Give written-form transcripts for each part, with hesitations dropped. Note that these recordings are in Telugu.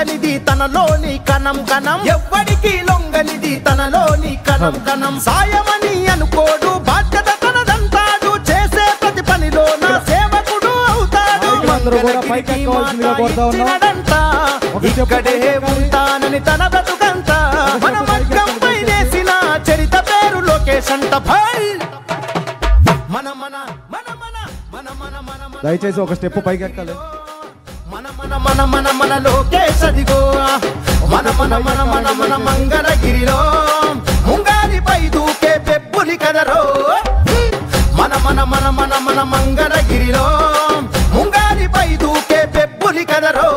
లొంగనిది తనలోని కణం కణం ఎవ్వడికి లొంగనిది తనలోని కణం కణం సాయమని అనుకోడు బాధ్యత తనదంటాడు చేసే ప్రతి పనిలో నా సేవకుడు అవుతాడు ఇక్కడే ఉంటానని తన బ్రతుకంతా మన మగ్గంపై నేసిన చరిత పేరు లోకేష్ అంట భాయ్ మన మన మన మన మన మన మన దయచేసి ఒక స్టెప్ పైకి ఎక్కాలి మన మన మన మన మన లోకేష్ అదిగో మన మన మన మన మన మంగళగిరిలో ముంగారిపై దూకే పెప్పులి కదరో మన మన మన మన మన మంగళగిరిలో ముంగారిపై దూకే పెప్పులి కదరో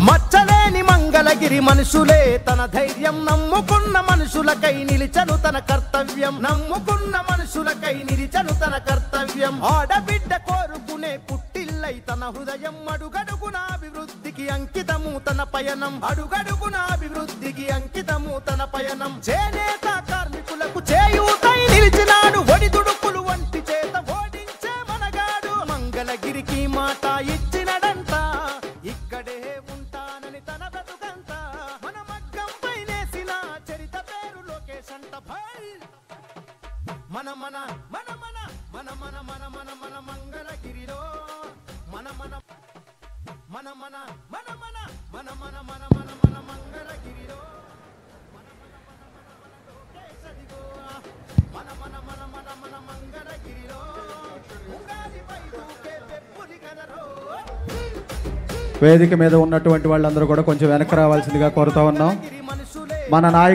మచ్చలేని మంగళగిరి మనుషులే తన ధైర్యం నమ్ముకున్న మనుషులకై నిలిచను తన కర్తవ్యం నమ్ముకున్న మనుషులకై నిలిచను తన కర్తవ్యం ఆడబిడ్డ కోరుకునే పుట్టిల్లై తన హృదయం అడుగడుగున అభివృద్ధికి అంకితము తన పయనం అడుగడుగున అభివృద్ధికి అంకితము తన పయనం చేనేత కార్మికులకు చేయూతై నిలిచినాడు ఒడిదుడుకులు వంటి చేత ఓడించే మనగాడు మంగళగిరికి మాట ఇచ్చినడంట ఇక్కడే ఉంటానని తన బ్రతుకంతా మన మగ్గంపై నేసిన చరిత పేరు లోకేష్ అంట భాయ్ మన మన మన మన మన మన మన మన మన మంగళగిరిలో మన మన మన మన మన మన మన మన మన మన మన మంగళగిరిలో మన మన లోకేష్ అదిగో మన మన మన మన మన మంగళగిరిలో ఉగాదిపై దూకే పెప్పులి కదరో వేదిక మీద ఉన్నటువంటి వాళ్ళందరూ కూడా కొంచెం వెనక్కి రావాల్సిందిగా కోరుతా ఉన్నాం మన నాయకుడు